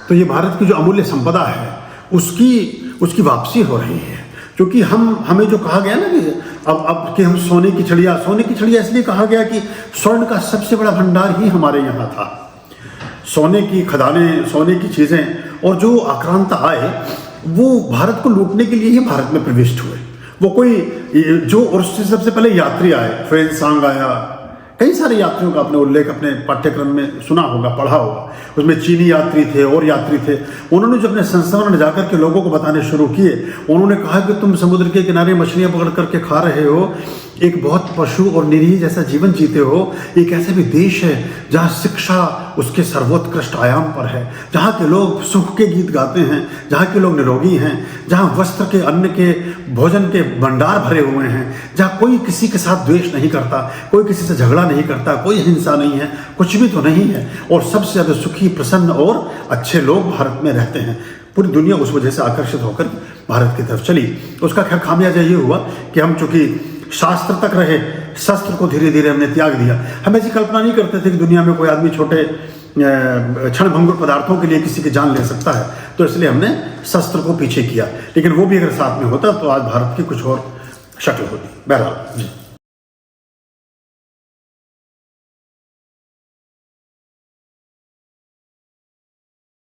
तो ये भारत की जो अमूल्य संपदा है उसकी वापसी हो रही है। क्योंकि हमें जो कहा गया ना कि अब कि हम सोने की चिड़िया इसलिए कहा गया कि स्वर्ण का सबसे बड़ा भंडार ही हमारे यहाँ था। सोने की खदानें, सोने की चीज़ें, और जो आक्रांता आए वो भारत को लूटने के लिए ही भारत में प्रविष्ट हुए। वो कोई जो, और उससे सबसे पहले यात्री आए, फ्रेंच सांग आया, कई सारे यात्रियों का आपने उल्लेख अपने पाठ्यक्रम में सुना होगा, पढ़ा होगा। उसमें चीनी यात्री थे और यात्री थे। उन्होंने जो अपने संस्मरण जाकर के लोगों को बताने शुरू किए, उन्होंने कहा कि तुम समुद्र के किनारे मछलियां पकड़ करके खा रहे हो, एक बहुत पशु और निरीह जैसा जीवन जीते हो। एक ऐसा भी देश है जहाँ शिक्षा उसके सर्वोत्कृष्ट आयाम पर है, जहाँ के लोग सुख के गीत गाते हैं, जहाँ के लोग निरोगी हैं, जहाँ वस्त्र के, अन्न के, भोजन के भंडार भरे हुए हैं, जहाँ कोई किसी के साथ द्वेष नहीं करता, कोई किसी से झगड़ा नहीं करता, कोई हिंसा नहीं है, कुछ भी तो नहीं है, और सबसे ज़्यादा सुखी, प्रसन्न और अच्छे लोग भारत में रहते हैं। पूरी दुनिया उस वजह से आकर्षित होकर भारत की तरफ चली। उसका खैर खामियाजा ये हुआ कि हम चूंकि शास्त्र तक रहे, शस्त्र को धीरे धीरे हमने त्याग दिया। हम ऐसी कल्पना नहीं करते थे कि दुनिया में कोई आदमी छोटे क्षणभंगुर पदार्थों के लिए किसी की जान ले सकता है, तो इसलिए हमने शस्त्र को पीछे किया। लेकिन वो भी अगर साथ में होता तो आज भारत की कुछ और शक्ल होती। बहरहाल जी।